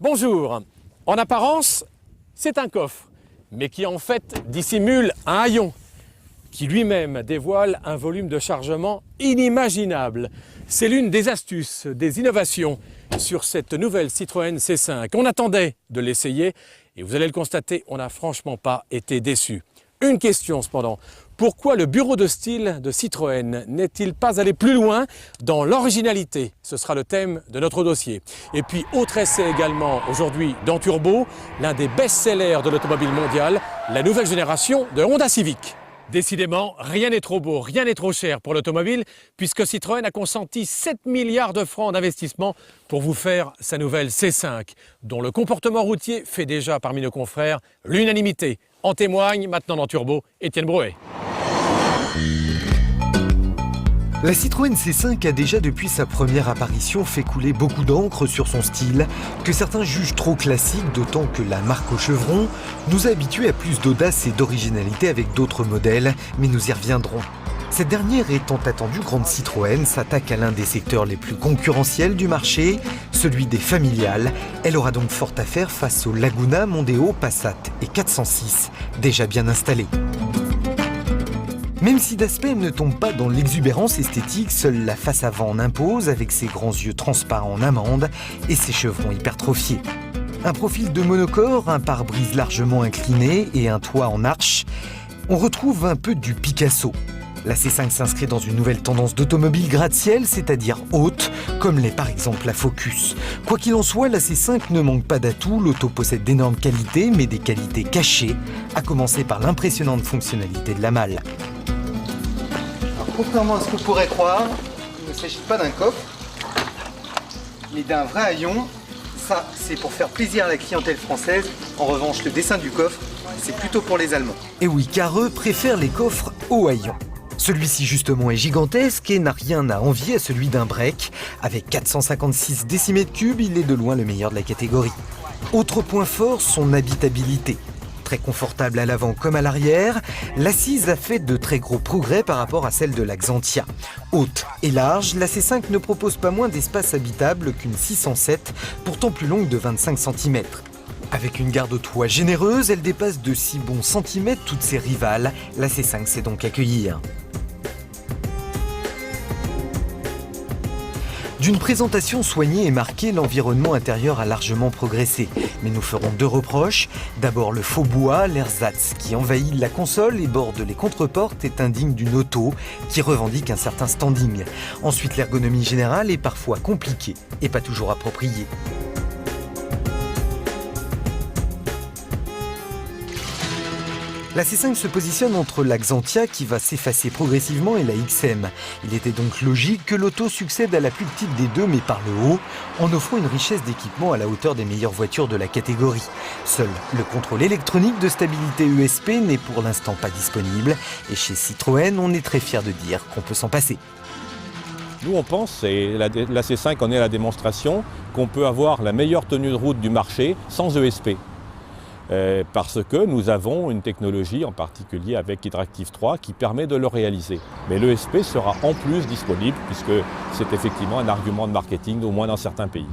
Bonjour. En apparence, c'est un coffre, mais qui en fait dissimule un haillon, qui lui-même dévoile un volume de chargement inimaginable. C'est l'une des astuces, des innovations sur cette nouvelle Citroën C5. On attendait de l'essayer et vous allez le constater, on n'a franchement pas été déçus. Une question cependant, pourquoi le bureau de style de Citroën n'est-il pas allé plus loin dans l'originalité? Ce sera le thème de notre dossier. Et puis, autre essai également aujourd'hui dans Turbo, l'un des best-sellers de l'automobile mondiale, la nouvelle génération de Honda Civic. Décidément, rien n'est trop beau, rien n'est trop cher pour l'automobile, puisque Citroën a consenti 7 milliards de francs d'investissement pour vous faire sa nouvelle C5, dont le comportement routier fait déjà parmi nos confrères l'unanimité. En témoigne maintenant dans Turbo, Étienne Brouet. La Citroën C5 a déjà depuis sa première apparition fait couler beaucoup d'encre sur son style, que certains jugent trop classique, d'autant que la marque au chevron nous a habitués à plus d'audace et d'originalité avec d'autres modèles, mais nous y reviendrons. Cette dernière étant attendue grande Citroën s'attaque à l'un des secteurs les plus concurrentiels du marché, celui des familiales. Elle aura donc fort à faire face aux Laguna, Mondeo, Passat et 406, déjà bien installés. Même si d'aspect elle ne tombe pas dans l'exubérance esthétique, seule la face avant en impose avec ses grands yeux transparents en amande et ses chevrons hypertrophiés. Un profil de monocore, un pare-brise largement incliné et un toit en arche, on retrouve un peu du Picasso. La C5 s'inscrit dans une nouvelle tendance d'automobile gratte-ciel, c'est-à-dire haute, comme l'est par exemple la Focus. Quoi qu'il en soit, la C5 ne manque pas d'atouts, l'auto possède d'énormes qualités, mais des qualités cachées, à commencer par l'impressionnante fonctionnalité de la malle. Contrairement à ce qu'on pourrait croire, il ne s'agit pas d'un coffre, mais d'un vrai haillon. Ça, c'est pour faire plaisir à la clientèle française. En revanche, le dessin du coffre, c'est plutôt pour les Allemands. Et oui, car eux préfèrent les coffres au haillon. Celui-ci justement est gigantesque et n'a rien à envier à celui d'un break. Avec 456 décimètres cubes, il est de loin le meilleur de la catégorie. Autre point fort, son habitabilité. Très confortable à l'avant comme à l'arrière, l'assise a fait de très gros progrès par rapport à celle de la Xantia. Haute et large, la C5 ne propose pas moins d'espace habitable qu'une 607, pourtant plus longue de 25 cm. Avec une garde au toit généreuse, elle dépasse de 6 bons centimètres toutes ses rivales. La C5 sait donc accueillir. D'une présentation soignée et marquée, l'environnement intérieur a largement progressé. Mais nous ferons deux reproches. D'abord le faux bois, l'ersatz, qui envahit la console et borde les contreportes, est indigne d'une auto qui revendique un certain standing. Ensuite, l'ergonomie générale est parfois compliquée et pas toujours appropriée. La C5 se positionne entre la Xantia qui va s'effacer progressivement et la XM. Il était donc logique que l'auto succède à la plus petite des deux mais par le haut, en offrant une richesse d'équipement à la hauteur des meilleures voitures de la catégorie. Seul le contrôle électronique de stabilité ESP n'est pour l'instant pas disponible et chez Citroën on est très fiers de dire qu'on peut s'en passer. Nous on pense, et la C5 en est la démonstration, qu'on peut avoir la meilleure tenue de route du marché sans ESP. Parce que nous avons une technologie, en particulier avec Hydractive 3, qui permet de le réaliser. Mais l'ESP sera en plus disponible, puisque c'est effectivement un argument de marketing, au moins dans certains pays.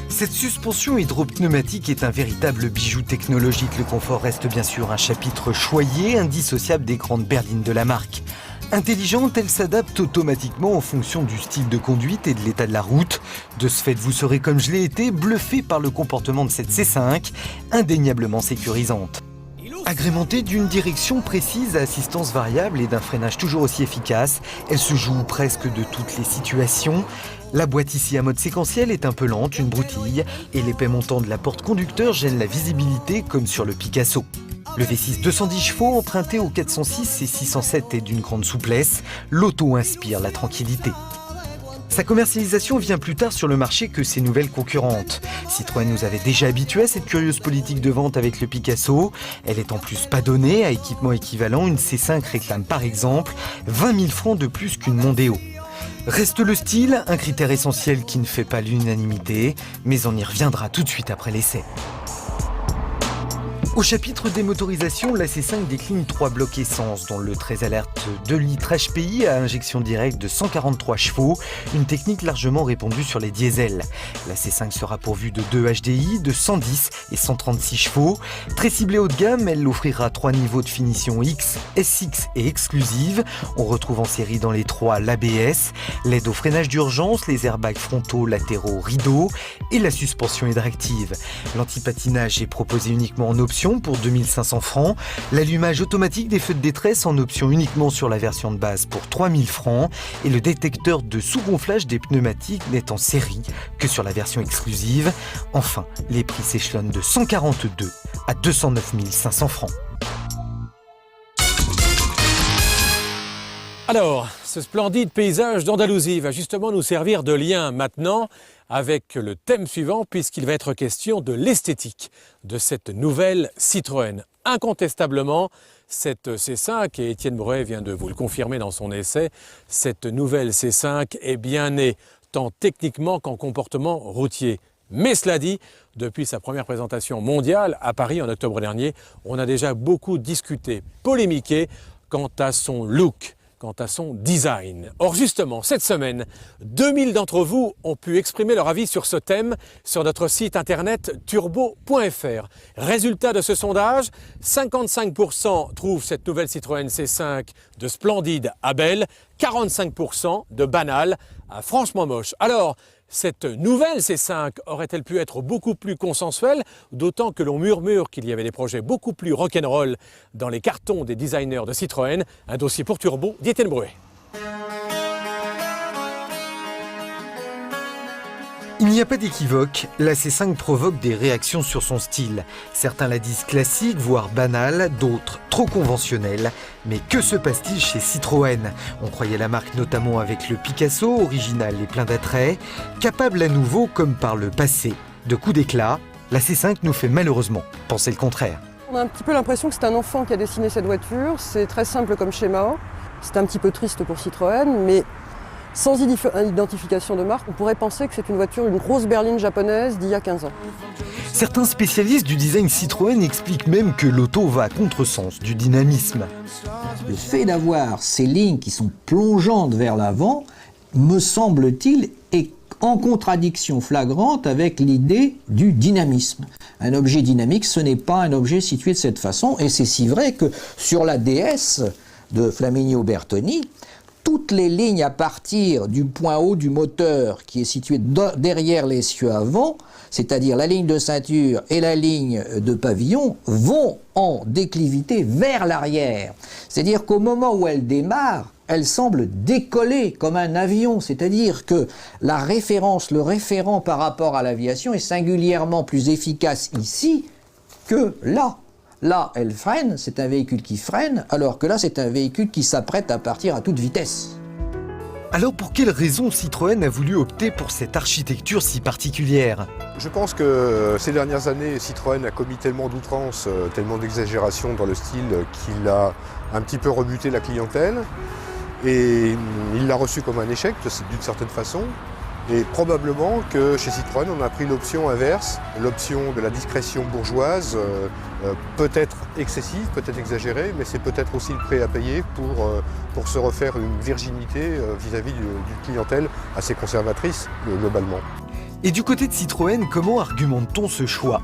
Cette suspension hydropneumatique est un véritable bijou technologique. Le confort reste bien sûr un chapitre choyé, indissociable des grandes berlines de la marque. Intelligente, elle s'adapte automatiquement en fonction du style de conduite et de l'état de la route. De ce fait, vous serez, comme je l'ai été, bluffé par le comportement de cette C5, indéniablement sécurisante. Agrémentée d'une direction précise à assistance variable et d'un freinage toujours aussi efficace, elle se joue presque de toutes les situations. La boîte ici à mode séquentiel est un peu lente, une broutille, et l'épais montant de la porte conducteur gêne la visibilité comme sur le Picasso. Le V6 210 chevaux emprunté au 406 et 607 est d'une grande souplesse. L'auto inspire la tranquillité. Sa commercialisation vient plus tard sur le marché que ses nouvelles concurrentes. Citroën nous avait déjà habitués à cette curieuse politique de vente avec le Picasso. Elle est en plus pas donnée. À équipement équivalent, une C5 réclame par exemple 20 000 francs de plus qu'une Mondeo. Reste le style, un critère essentiel qui ne fait pas l'unanimité, mais on y reviendra tout de suite après l'essai. Au chapitre des motorisations, la C5 décline 3 blocs essence, dont le très alerte 2 litres HPI à injection directe de 143 chevaux, une technique largement répandue sur les diesels. La C5 sera pourvue de 2 HDI de 110 et 136 chevaux. Très ciblée haut de gamme, elle offrira 3 niveaux de finition X, SX et exclusive. On retrouve en série dans les 3 l'ABS, l'aide au freinage d'urgence, les airbags frontaux, latéraux, rideaux et la suspension hydractive. L'antipatinage est proposé uniquement en option pour 2500 francs, l'allumage automatique des feux de détresse en option uniquement sur la version de base pour 3000 francs et le détecteur de sous-gonflage des pneumatiques n'est en série que sur la version exclusive. Enfin, les prix s'échelonnent de 142 à 209 500 francs. Alors, ce splendide paysage d'Andalousie va justement nous servir de lien maintenant avec le thème suivant, puisqu'il va être question de l'esthétique de cette nouvelle Citroën. Incontestablement, cette C5, et Étienne Breuet vient de vous le confirmer dans son essai, cette nouvelle C5 est bien née, tant techniquement qu'en comportement routier. Mais cela dit, depuis sa première présentation mondiale à Paris en octobre dernier, on a déjà beaucoup discuté, polémiqué quant à son look, quant à son design. Or justement, cette semaine, 2000 d'entre vous ont pu exprimer leur avis sur ce thème sur notre site internet turbo.fr. Résultat de ce sondage, 55% trouvent cette nouvelle Citroën C5 de splendide à belle, 45% de banale à franchement moche. Alors, cette nouvelle C5 aurait-elle pu être beaucoup plus consensuelle, d'autant que l'on murmure qu'il y avait des projets beaucoup plus rock'n'roll dans les cartons des designers de Citroën. Un dossier pour Turbo d'Étienne Breuet. Il n'y a pas d'équivoque, la C5 provoque des réactions sur son style. Certains la disent classique, voire banale, d'autres trop conventionnelle. Mais que se passe-t-il chez Citroën? On croyait la marque notamment avec le Picasso, original et plein d'attrait, capable à nouveau, comme par le passé, de coups d'éclat. La C5 nous fait malheureusement penser le contraire. On a un petit peu l'impression que c'est un enfant qui a dessiné cette voiture. C'est très simple comme schéma. C'est un petit peu triste pour Citroën, mais sans identification de marque, on pourrait penser que c'est une voiture, une grosse berline japonaise d'il y a 15 ans. Certains spécialistes du design Citroën expliquent même que l'auto va à contresens du dynamisme. Le fait d'avoir ces lignes qui sont plongeantes vers l'avant, me semble-t-il, est en contradiction flagrante avec l'idée du dynamisme. Un objet dynamique, ce n'est pas un objet situé de cette façon, et c'est si vrai que sur la DS de Flaminio Bertoni, toutes les lignes à partir du point haut du moteur qui est situé derrière l'essieu avant, c'est-à-dire la ligne de ceinture et la ligne de pavillon, vont en déclivité vers l'arrière. C'est-à-dire qu'au moment où elle démarre, elle semble décoller comme un avion, c'est-à-dire que la référence, le référent par rapport à l'aviation est singulièrement plus efficace ici que là. Là, elle freine, c'est un véhicule qui freine, alors que là, c'est un véhicule qui s'apprête à partir à toute vitesse. Alors pour quelles raisons Citroën a voulu opter pour cette architecture si particulière? Je pense que ces dernières années, Citroën a commis tellement d'outrances, tellement d'exagération dans le style qu'il a un petit peu rebuté la clientèle. Et il l'a reçu comme un échec, d'une certaine façon. Et probablement que chez Citroën, on a pris l'option inverse, l'option de la discrétion bourgeoise, peut-être excessive, peut-être exagérée, mais c'est peut-être aussi le prix à payer pour se refaire une virginité vis-à-vis d'une clientèle assez conservatrice, globalement. Et du côté de Citroën, comment argumente-t-on ce choix?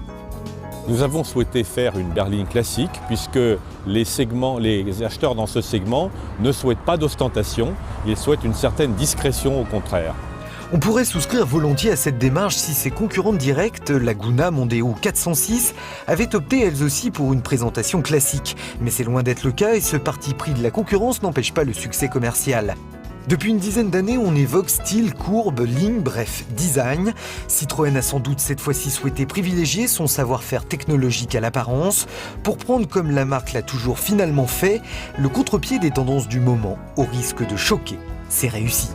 Nous avons souhaité faire une berline classique puisque les acheteurs dans ce segment ne souhaitent pas d'ostentation, ils souhaitent une certaine discrétion au contraire. On pourrait souscrire volontiers à cette démarche si ses concurrentes directes, Laguna, Mondeo 406, avaient opté elles aussi pour une présentation classique. Mais c'est loin d'être le cas et ce parti pris de la concurrence n'empêche pas le succès commercial. Depuis une dizaine d'années, on évoque style, courbe, ligne, bref, design. Citroën a sans doute cette fois-ci souhaité privilégier son savoir-faire technologique à l'apparence pour prendre, comme la marque l'a toujours finalement fait, le contre-pied des tendances du moment, au risque de choquer. C'est réussi.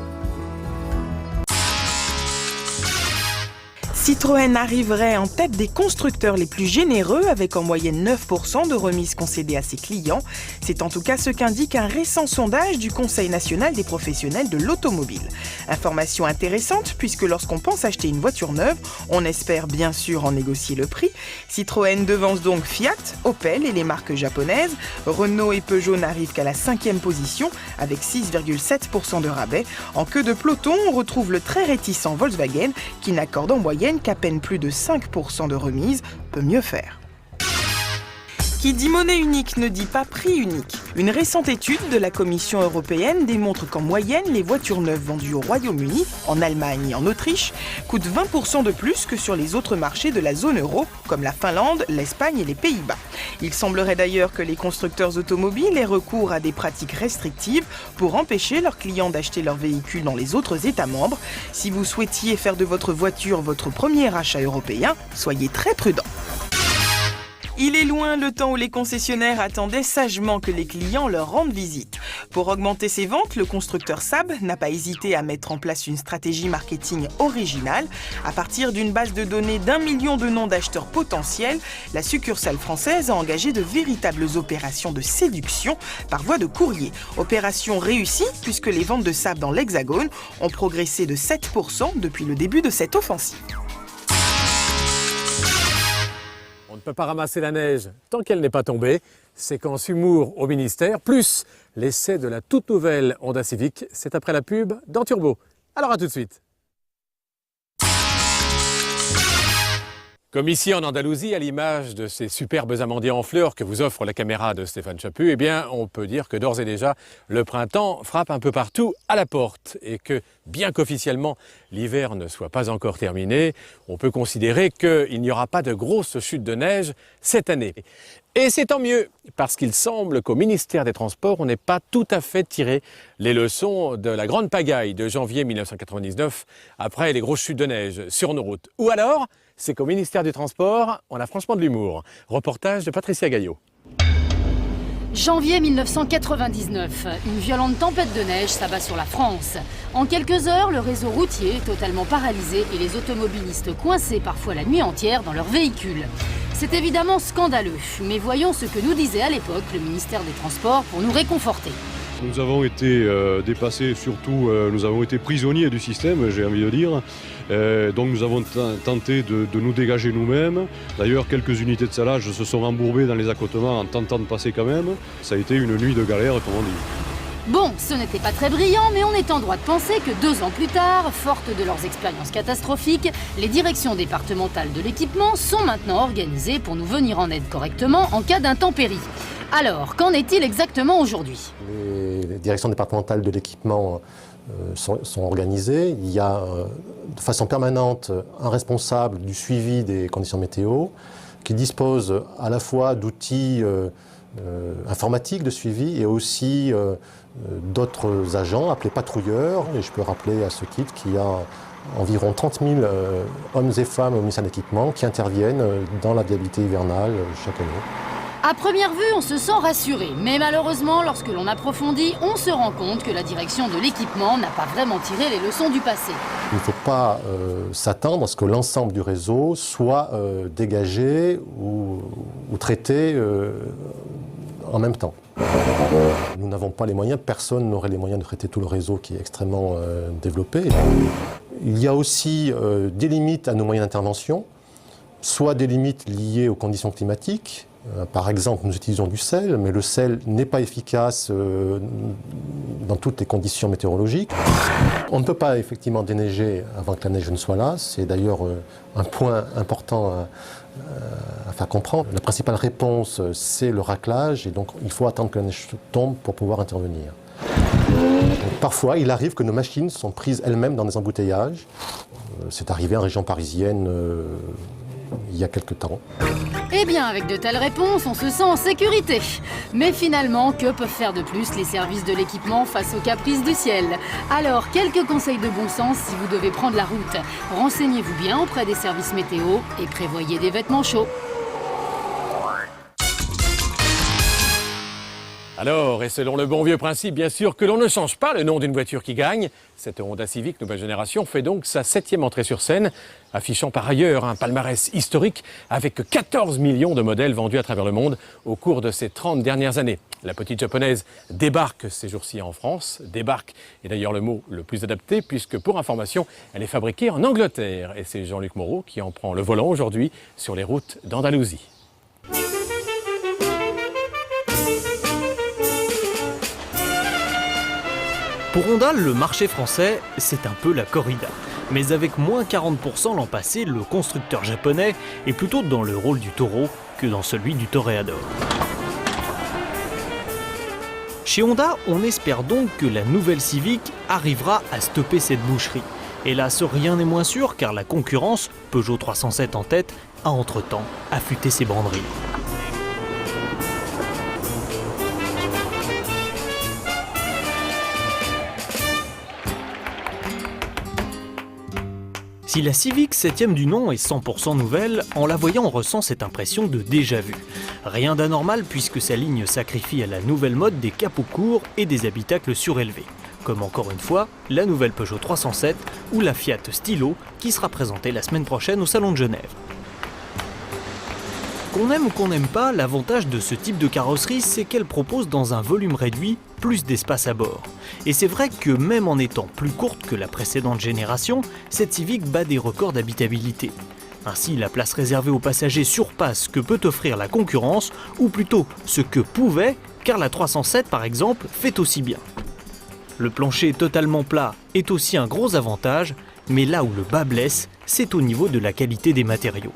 Citroën arriverait en tête des constructeurs les plus généreux avec en moyenne 9% de remises concédées à ses clients. C'est en tout cas ce qu'indique un récent sondage du Conseil national des professionnels de l'automobile. Information intéressante puisque lorsqu'on pense acheter une voiture neuve, on espère bien sûr en négocier le prix. Citroën devance donc Fiat, Opel et les marques japonaises. Renault et Peugeot n'arrivent qu'à la 5e position avec 6,7% de rabais. En queue de peloton, on retrouve le très réticent Volkswagen qui n'accorde en moyenne qu'à peine plus de 5% de remise, peut mieux faire. Qui dit monnaie unique ne dit pas prix unique. Une récente étude de la Commission européenne démontre qu'en moyenne, les voitures neuves vendues au Royaume-Uni, en Allemagne et en Autriche coûtent 20% de plus que sur les autres marchés de la zone euro, comme la Finlande, l'Espagne et les Pays-Bas. Il semblerait d'ailleurs que les constructeurs automobiles aient recours à des pratiques restrictives pour empêcher leurs clients d'acheter leurs véhicules dans les autres États membres. Si vous souhaitiez faire de votre voiture votre premier achat européen, soyez très prudents. Il est loin le temps où les concessionnaires attendaient sagement que les clients leur rendent visite. Pour augmenter ses ventes, le constructeur Saab n'a pas hésité à mettre en place une stratégie marketing originale. À partir d'une base de données d'1 million de noms d'acheteurs potentiels, la succursale française a engagé de véritables opérations de séduction par voie de courrier. Opération réussie puisque les ventes de Saab dans l'Hexagone ont progressé de 7% depuis le début de cette offensive. On ne peut pas ramasser la neige tant qu'elle n'est pas tombée. Séquence humour au ministère, plus l'essai de la toute nouvelle Honda Civic. C'est après la pub dans Turbo. Alors à tout de suite. Comme ici en Andalousie, à l'image de ces superbes amandiers en fleurs que vous offre la caméra de Stéphane Chaput, eh bien, on peut dire que d'ores et déjà, le printemps frappe un peu partout à la porte et que, bien qu'officiellement l'hiver ne soit pas encore terminé, on peut considérer qu'il n'y aura pas de grosses chutes de neige cette année. Et c'est tant mieux, parce qu'il semble qu'au ministère des Transports, on n'ait pas tout à fait tiré les leçons de la grande pagaille de janvier 1999, après les grosses chutes de neige sur nos routes. Ou alors, c'est qu'au ministère du Transport, on a franchement de l'humour. Reportage de Patricia Gaillot. Janvier 1999, une violente tempête de neige s'abat sur la France. En quelques heures, le réseau routier est totalement paralysé et les automobilistes coincés parfois la nuit entière dans leurs véhicules. C'est évidemment scandaleux, mais voyons ce que nous disait à l'époque le ministère des Transports pour nous réconforter. Nous avons été dépassés, surtout nous avons été prisonniers du système, j'ai envie de dire. Donc nous avons tenté de nous dégager nous-mêmes. D'ailleurs, quelques unités de salage se sont embourbées dans les accotements en tentant de passer quand même. Ça a été une nuit de galère, comme on dit. Bon, ce n'était pas très brillant, mais on est en droit de penser que 2 ans plus tard, fortes de leurs expériences catastrophiques, les directions départementales de l'équipement sont maintenant organisées pour nous venir en aide correctement en cas d'intempéries. Alors, qu'en est-il exactement aujourd'hui ? Les directions départementales de l'équipement sont organisées. Il y a de façon permanente un responsable du suivi des conditions météo qui dispose à la fois d'outils informatiques de suivi et aussi d'autres agents appelés patrouilleurs. Et je peux rappeler à ce titre qu'il y a environ 30 000 hommes et femmes au ministère de l'équipement qui interviennent dans la viabilité hivernale chaque année. À première vue, on se sent rassuré, mais malheureusement, lorsque l'on approfondit, on se rend compte que la direction de l'équipement n'a pas vraiment tiré les leçons du passé. Il ne faut pas s'attendre à ce que l'ensemble du réseau soit dégagé ou traité en même temps. Nous n'avons pas les moyens, personne n'aurait les moyens de traiter tout le réseau qui est extrêmement développé. Il y a aussi des limites à nos moyens d'intervention, soit des limites liées aux conditions climatiques. Par exemple, nous utilisons du sel, mais le sel n'est pas efficace dans toutes les conditions météorologiques. On ne peut pas effectivement déneiger avant que la neige ne soit là. C'est d'ailleurs un point important à faire comprendre. La principale réponse, c'est le raclage, et donc il faut attendre que la neige tombe pour pouvoir intervenir. Donc, parfois, il arrive que nos machines sont prises elles-mêmes dans des embouteillages. C'est arrivé en région parisienne il y a quelque temps. Eh bien, avec de telles réponses, on se sent en sécurité. Mais finalement, que peuvent faire de plus les services de l'équipement face aux caprices du ciel? Alors, quelques conseils de bon sens si vous devez prendre la route. Renseignez-vous bien auprès des services météo et prévoyez des vêtements chauds. Alors, et selon le bon vieux principe, bien sûr, que l'on ne change pas le nom d'une voiture qui gagne, cette Honda Civic nouvelle génération fait donc sa 7e entrée sur scène, affichant par ailleurs un palmarès historique avec 14 millions de modèles vendus à travers le monde au cours de ces 30 dernières années. La petite japonaise débarque ces jours-ci en France. Débarque est d'ailleurs le mot le plus adapté puisque, pour information, elle est fabriquée en Angleterre. Et c'est Jean-Luc Moreau qui en prend le volant aujourd'hui sur les routes d'Andalousie. Pour Honda, le marché français, c'est un peu la corrida. Mais avec moins 40% l'an passé, le constructeur japonais est plutôt dans le rôle du taureau que dans celui du toréador. Chez Honda, on espère donc que la nouvelle Civic arrivera à stopper cette boucherie. Hélas, rien n'est moins sûr car la concurrence, Peugeot 307 en tête, a entre-temps affûté ses banderilles. Si la Civic 7e du nom est 100% nouvelle, en la voyant on ressent cette impression de déjà-vu. Rien d'anormal puisque sa ligne sacrifie à la nouvelle mode des capots courts et des habitacles surélevés. Comme encore une fois, la nouvelle Peugeot 307 ou la Fiat Stilo qui sera présentée la semaine prochaine au Salon de Genève. Qu'on aime ou qu'on n'aime pas, l'avantage de ce type de carrosserie, c'est qu'elle propose dans un volume réduit plus d'espace à bord. Et c'est vrai que même en étant plus courte que la précédente génération, cette Civic bat des records d'habitabilité. Ainsi, la place réservée aux passagers surpasse ce que peut offrir la concurrence, ou plutôt ce que pouvait, car la 307 par exemple fait aussi bien. Le plancher totalement plat est aussi un gros avantage, mais là où le bas blesse, c'est au niveau de la qualité des matériaux.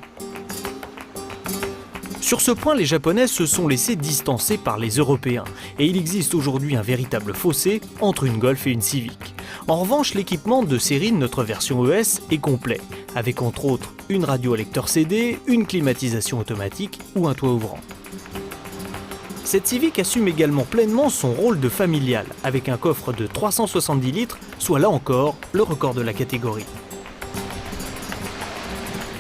Sur ce point, les Japonais se sont laissés distancer par les Européens et il existe aujourd'hui un véritable fossé entre une Golf et une Civic. En revanche, l'équipement de série de notre version ES est complet, avec entre autres une radio lecteur CD, une climatisation automatique ou un toit ouvrant. Cette Civic assume également pleinement son rôle de familiale, avec un coffre de 370 litres, soit là encore le record de la catégorie.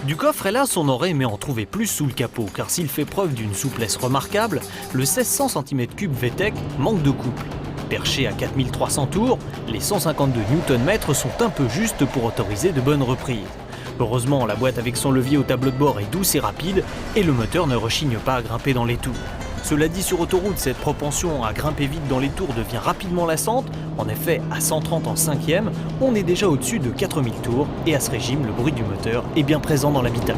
Du coffre, hélas, on aurait aimé en trouver plus sous le capot, car s'il fait preuve d'une souplesse remarquable, le 1600 cm3 VTEC manque de couple. Perché à 4300 tours, les 152 Nm sont un peu justes pour autoriser de bonnes reprises. Heureusement, la boîte avec son levier au tableau de bord est douce et rapide, et le moteur ne rechigne pas à grimper dans les tours. Cela dit, sur autoroute, cette propension à grimper vite dans les tours devient rapidement lassante. En effet, à 130 en 5e, on est déjà au-dessus de 4000 tours et à ce régime, le bruit du moteur est bien présent dans l'habitacle.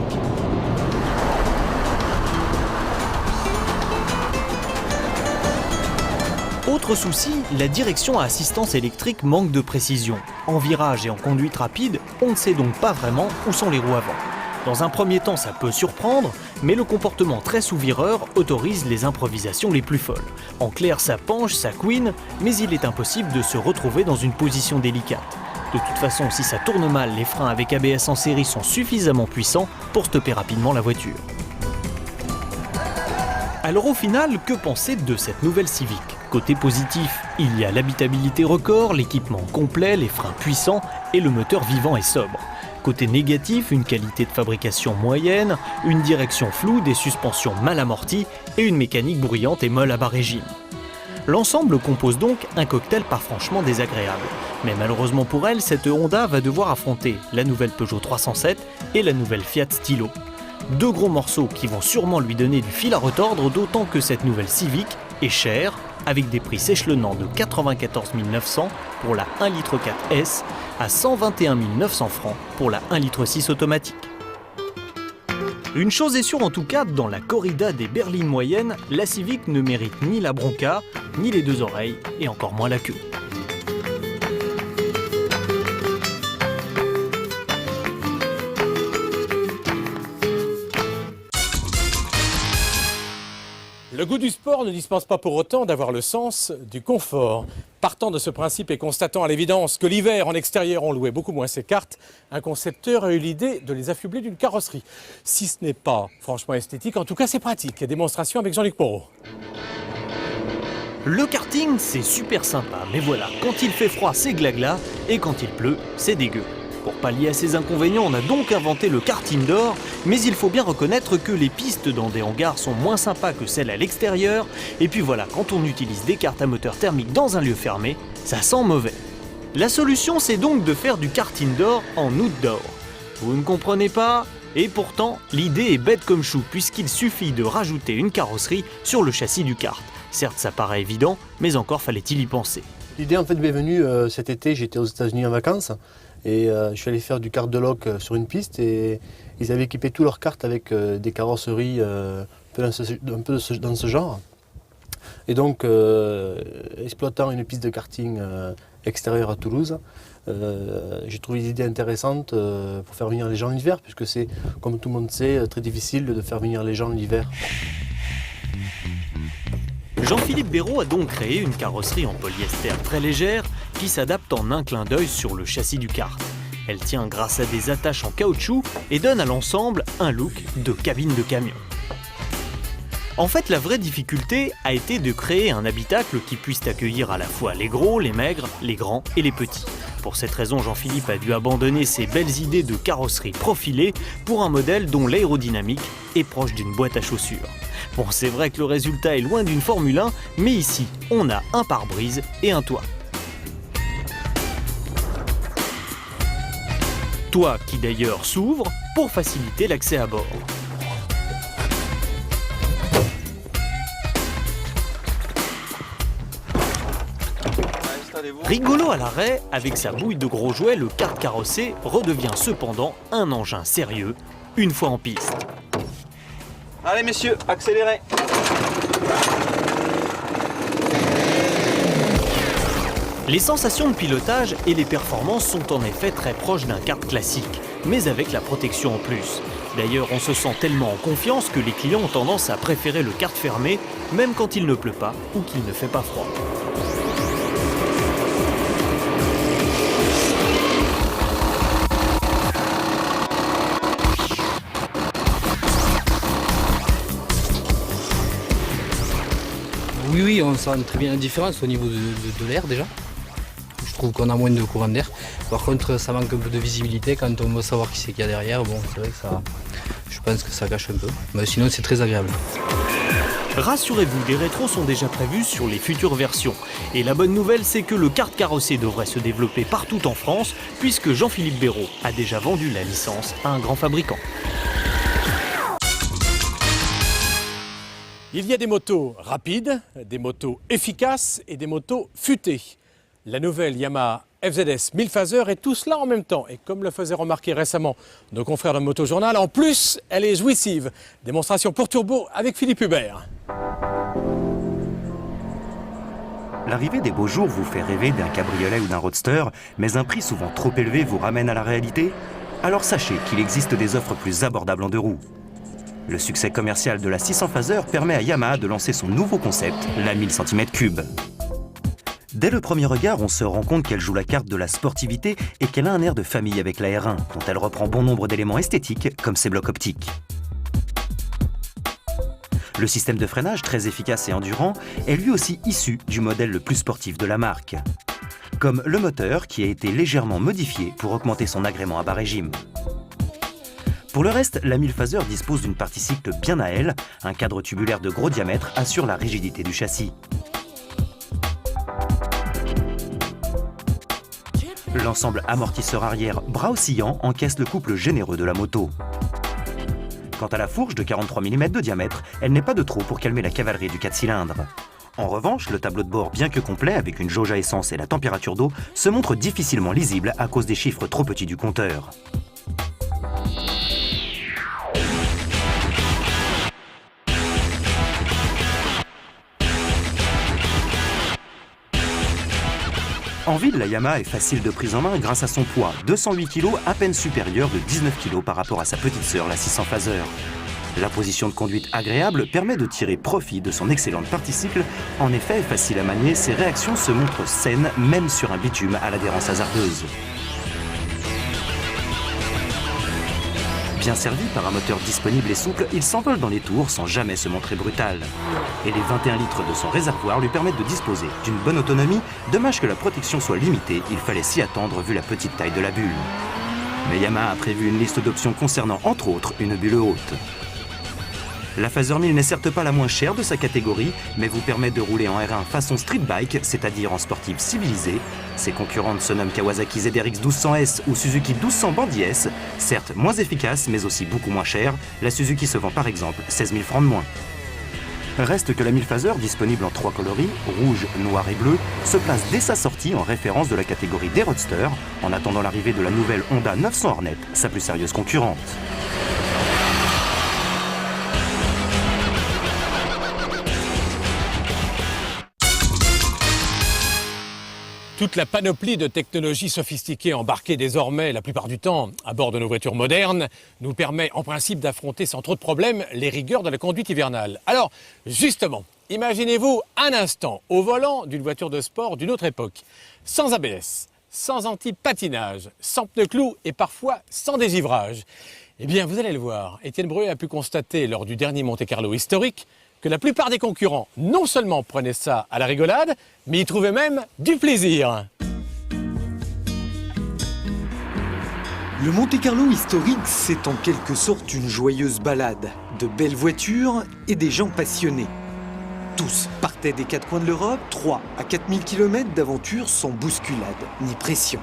Autre souci, la direction à assistance électrique manque de précision. En virage et en conduite rapide, on ne sait donc pas vraiment où sont les roues avant. Dans un premier temps, ça peut surprendre, mais le comportement très sous-vireur autorise les improvisations les plus folles. En clair, ça penche, ça couine, mais il est impossible de se retrouver dans une position délicate. De toute façon, si ça tourne mal, les freins avec ABS en série sont suffisamment puissants pour stopper rapidement la voiture. Alors au final, que penser de cette nouvelle Civic ? Côté positif, il y a l'habitabilité record, l'équipement complet, les freins puissants et le moteur vivant et sobre. Côté négatif, une qualité de fabrication moyenne, une direction floue, des suspensions mal amorties et une mécanique bruyante et molle à bas régime. L'ensemble compose donc un cocktail pas franchement désagréable. Mais malheureusement pour elle, cette Honda va devoir affronter la nouvelle Peugeot 307 et la nouvelle Fiat Stilo. Deux gros morceaux qui vont sûrement lui donner du fil à retordre, d'autant que cette nouvelle Civic est chère, avec des prix s'échelonnant de 94 900 pour la 1,4 litre S à 121 900 francs pour la 1,6 litre automatique. Une chose est sûre en tout cas, dans la corrida des berlines moyennes, la Civic ne mérite ni la bronca, ni les deux oreilles, et encore moins la queue. Le goût du sport ne dispense pas pour autant d'avoir le sens du confort. Partant de ce principe et constatant à l'évidence que l'hiver en extérieur on louait beaucoup moins ses cartes, un concepteur a eu l'idée de les affubler d'une carrosserie. Si ce n'est pas franchement esthétique, en tout cas c'est pratique. Démonstration avec Jean-Luc Moreau. Le karting c'est super sympa, mais voilà, quand il fait froid c'est glagla et quand il pleut c'est dégueu. Pour pallier à ces inconvénients, on a donc inventé le kart indoor, mais il faut bien reconnaître que les pistes dans des hangars sont moins sympas que celles à l'extérieur, et puis voilà, quand on utilise des karts à moteur thermique dans un lieu fermé, ça sent mauvais. La solution, c'est donc de faire du kart indoor en outdoor. Vous ne comprenez pas ? Et pourtant, l'idée est bête comme chou, puisqu'il suffit de rajouter une carrosserie sur le châssis du kart. Certes, ça paraît évident, mais encore fallait-il y penser. L'idée en fait m'est venue cet été, j'étais aux États-Unis en vacances et je suis allé faire du kart de loc sur une piste et ils avaient équipé tous leurs karts avec des carrosseries un peu dans ce genre. Et donc, exploitant une piste de karting extérieure à Toulouse, j'ai trouvé l'idée intéressante pour faire venir les gens l'hiver, puisque c'est, comme tout le monde sait, très difficile de faire venir les gens l'hiver. Jean-Philippe Béraud a donc créé une carrosserie en polyester très légère qui s'adapte en un clin d'œil sur le châssis du kart. Elle tient grâce à des attaches en caoutchouc et donne à l'ensemble un look de cabine de camion. En fait, la vraie difficulté a été de créer un habitacle qui puisse accueillir à la fois les gros, les maigres, les grands et les petits. Pour cette raison, Jean-Philippe a dû abandonner ses belles idées de carrosserie profilée pour un modèle dont l'aérodynamique est proche d'une boîte à chaussures. Bon, c'est vrai que le résultat est loin d'une Formule 1, mais ici, on a un pare-brise et un toit. Toit qui d'ailleurs s'ouvre pour faciliter l'accès à bord. Rigolo à l'arrêt, avec sa bouille de gros jouets, le kart carrossé redevient cependant un engin sérieux, une fois en piste. Allez messieurs, accélérez. Les sensations de pilotage et les performances sont en effet très proches d'un kart classique, mais avec la protection en plus. D'ailleurs, on se sent tellement en confiance que les clients ont tendance à préférer le kart fermé, même quand il ne pleut pas ou qu'il ne fait pas froid. Oui, on sent très bien la différence au niveau de l'air déjà. Je trouve qu'on a moins de courant d'air. Par contre, ça manque un peu de visibilité quand on veut savoir qui c'est qu'il y a derrière. Bon, c'est vrai que ça, je pense que ça cache un peu. Mais sinon, c'est très agréable. Rassurez-vous, des rétros sont déjà prévus sur les futures versions. Et la bonne nouvelle, c'est que le kart carrossé devrait se développer partout en France, puisque Jean-Philippe Béraud a déjà vendu la licence à un grand fabricant. Il y a des motos rapides, des motos efficaces et des motos futées. La nouvelle Yamaha FZS 1000 Phaser est tout cela en même temps. Et comme le faisait remarquer récemment nos confrères de Motojournal, en plus, elle est jouissive. Démonstration pour turbo avec Philippe Hubert. L'arrivée des beaux jours vous fait rêver d'un cabriolet ou d'un roadster, mais un prix souvent trop élevé vous ramène à la réalité? Alors sachez qu'il existe des offres plus abordables en deux roues. Le succès commercial de la 600 Phaser permet à Yamaha de lancer son nouveau concept, la 1000 cm3. Dès le premier regard, on se rend compte qu'elle joue la carte de la sportivité et qu'elle a un air de famille avec la R1, dont elle reprend bon nombre d'éléments esthétiques, comme ses blocs optiques. Le système de freinage, très efficace et endurant, est lui aussi issu du modèle le plus sportif de la marque. Comme le moteur, qui a été légèrement modifié pour augmenter son agrément à bas régime. Pour le reste, la 1000 Phaser dispose d'une partie cycle bien à elle, un cadre tubulaire de gros diamètre assure la rigidité du châssis. L'ensemble amortisseur arrière bras oscillant encaisse le couple généreux de la moto. Quant à la fourche de 43 mm de diamètre, elle n'est pas de trop pour calmer la cavalerie du 4 cylindres. En revanche, le tableau de bord, bien que complet avec une jauge à essence et la température d'eau, se montre difficilement lisible à cause des chiffres trop petits du compteur. En ville, la Yamaha est facile de prise en main grâce à son poids, 208 kg, à peine supérieur de 19 kg par rapport à sa petite sœur, la 600 Phaser. La position de conduite agréable permet de tirer profit de son excellente partie cycle. En effet, facile à manier, ses réactions se montrent saines, même sur un bitume à l'adhérence hasardeuse. Bien servi par un moteur disponible et souple, il s'envole dans les tours sans jamais se montrer brutal. Et les 21 litres de son réservoir lui permettent de disposer d'une bonne autonomie. Dommage que la protection soit limitée, il fallait s'y attendre vu la petite taille de la bulle. Mais Yamaha a prévu une liste d'options concernant entre autres une bulle haute. La Phaser 1000 n'est certes pas la moins chère de sa catégorie, mais vous permet de rouler en R1 façon street bike, c'est-à-dire en sportive civilisée. Ses concurrentes se nomment Kawasaki ZRX 1200S ou Suzuki 1200 Bandy S, certes moins efficaces mais aussi beaucoup moins chères. La Suzuki se vend par exemple 16 000 francs de moins. Reste que la 1000 Phaser, disponible en 3 coloris, rouge, noir et bleu, se place dès sa sortie en référence de la catégorie des roadsters, en attendant l'arrivée de la nouvelle Honda 900 Hornet, sa plus sérieuse concurrente. Toute la panoplie de technologies sophistiquées embarquées désormais, la plupart du temps, à bord de nos voitures modernes, nous permet en principe d'affronter sans trop de problèmes les rigueurs de la conduite hivernale. Alors, justement, imaginez-vous un instant au volant d'une voiture de sport d'une autre époque, sans ABS, sans anti-patinage, sans pneus clous et parfois sans dégivrage. Eh bien, vous allez le voir, Étienne Breuer a pu constater lors du dernier Monte-Carlo historique que la plupart des concurrents non seulement prenaient ça à la rigolade, mais y trouvaient même du plaisir. Le Monte-Carlo historique, c'est en quelque sorte une joyeuse balade, de belles voitures et des gens passionnés. Tous partaient des quatre coins de l'Europe, 3 à 4 000 km d'aventure sans bousculade ni pression.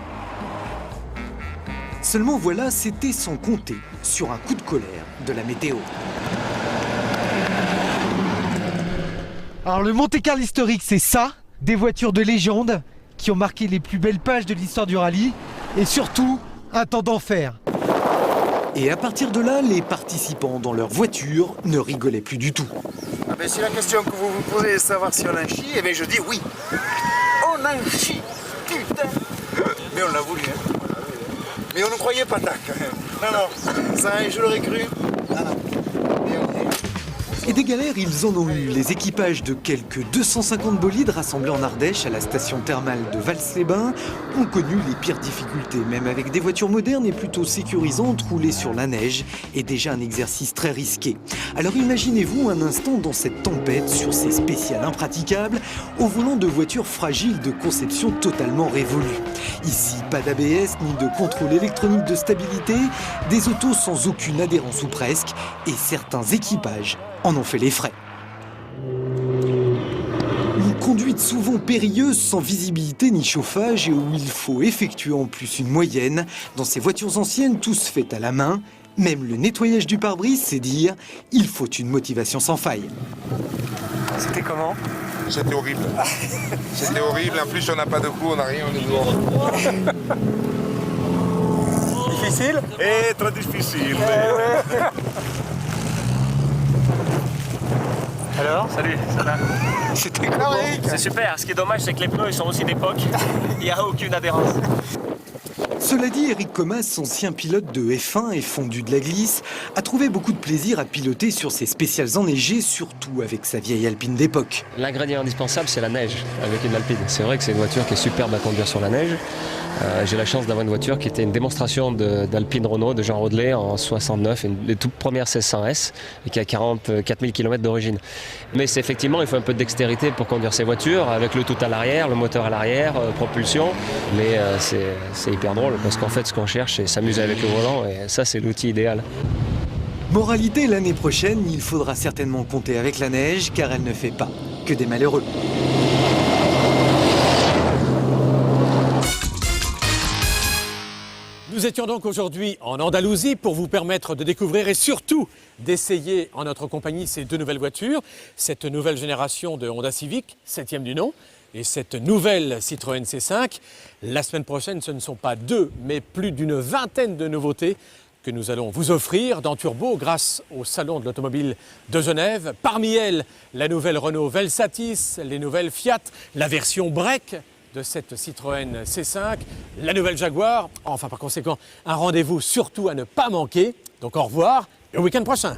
Seulement voilà, c'était sans compter sur un coup de colère de la météo. Alors le Monte-Carlo historique, c'est ça, des voitures de légende qui ont marqué les plus belles pages de l'histoire du rallye et surtout un temps d'enfer. Et à partir de là, les participants dans leur voiture ne rigolaient plus du tout. Ah ben, si la question que vous vous posez est de savoir si on en chie, eh bien je dis oui. On en chie, putain. Mais on l'a voulu, hein. Mais on ne croyait pas tac. Non, non, ça je l'aurais cru. Non, non. Et des galères, ils en ont eu. Les équipages de quelques 250 bolides rassemblés en Ardèche à la station thermale de Vals-les-Bains ont connu les pires difficultés. Même avec des voitures modernes et plutôt sécurisantes, rouler sur la neige est déjà un exercice très risqué. Alors imaginez-vous un instant dans cette tempête sur ces spéciales impraticables, au volant de voitures fragiles de conception totalement révolue. Ici, pas d'ABS ni de contrôle électronique de stabilité, des autos sans aucune adhérence ou presque, et certains équipages en ont fait les frais. Une conduite souvent périlleuse, sans visibilité ni chauffage et où il faut effectuer en plus une moyenne. Dans ces voitures anciennes, tout se fait à la main. Même le nettoyage du pare-brise, c'est dire, il faut une motivation sans faille. C'était comment? C'était horrible. C'était horrible, en plus on n'a pas de coups, on n'a rien, on est dehors. Difficile? Et très difficile. Alors? Salut, ça va? C'était comment? C'est super, ce qui est dommage c'est que les pneus ils sont aussi d'époque, il n'y a aucune adhérence. Cela dit, Eric Comas, ancien pilote de F1 et fondu de la glisse, a trouvé beaucoup de plaisir à piloter sur ces spéciales enneigées, surtout avec sa vieille Alpine d'époque. L'ingrédient indispensable, c'est la neige avec une Alpine. C'est vrai que c'est une voiture qui est superbe à conduire sur la neige. J'ai la chance d'avoir une voiture qui était une démonstration d'Alpine Renault, de Jean Rodelet en 69, une des toutes premières 1600S et qui a 44 000 km d'origine. Mais c'est effectivement, il faut un peu de dextérité pour conduire ces voitures, avec le tout à l'arrière, le moteur à l'arrière, propulsion. Mais c'est hyper drôle parce qu'en fait, ce qu'on cherche, c'est s'amuser avec le volant et ça, c'est l'outil idéal. Moralité, l'année prochaine, il faudra certainement compter avec la neige car elle ne fait pas que des malheureux. Nous étions donc aujourd'hui en Andalousie pour vous permettre de découvrir et surtout d'essayer en notre compagnie ces deux nouvelles voitures, cette nouvelle génération de Honda Civic, 7e du nom, et cette nouvelle Citroën C5. La semaine prochaine, ce ne sont pas 2, mais plus d'une vingtaine de nouveautés que nous allons vous offrir dans Turbo grâce au Salon de l'Automobile de Genève. Parmi elles, la nouvelle Renault Velsatis, les nouvelles Fiat, la version Break de cette Citroën C5, la nouvelle Jaguar. Enfin, par conséquent, un rendez-vous surtout à ne pas manquer. Donc au revoir et au week-end prochain.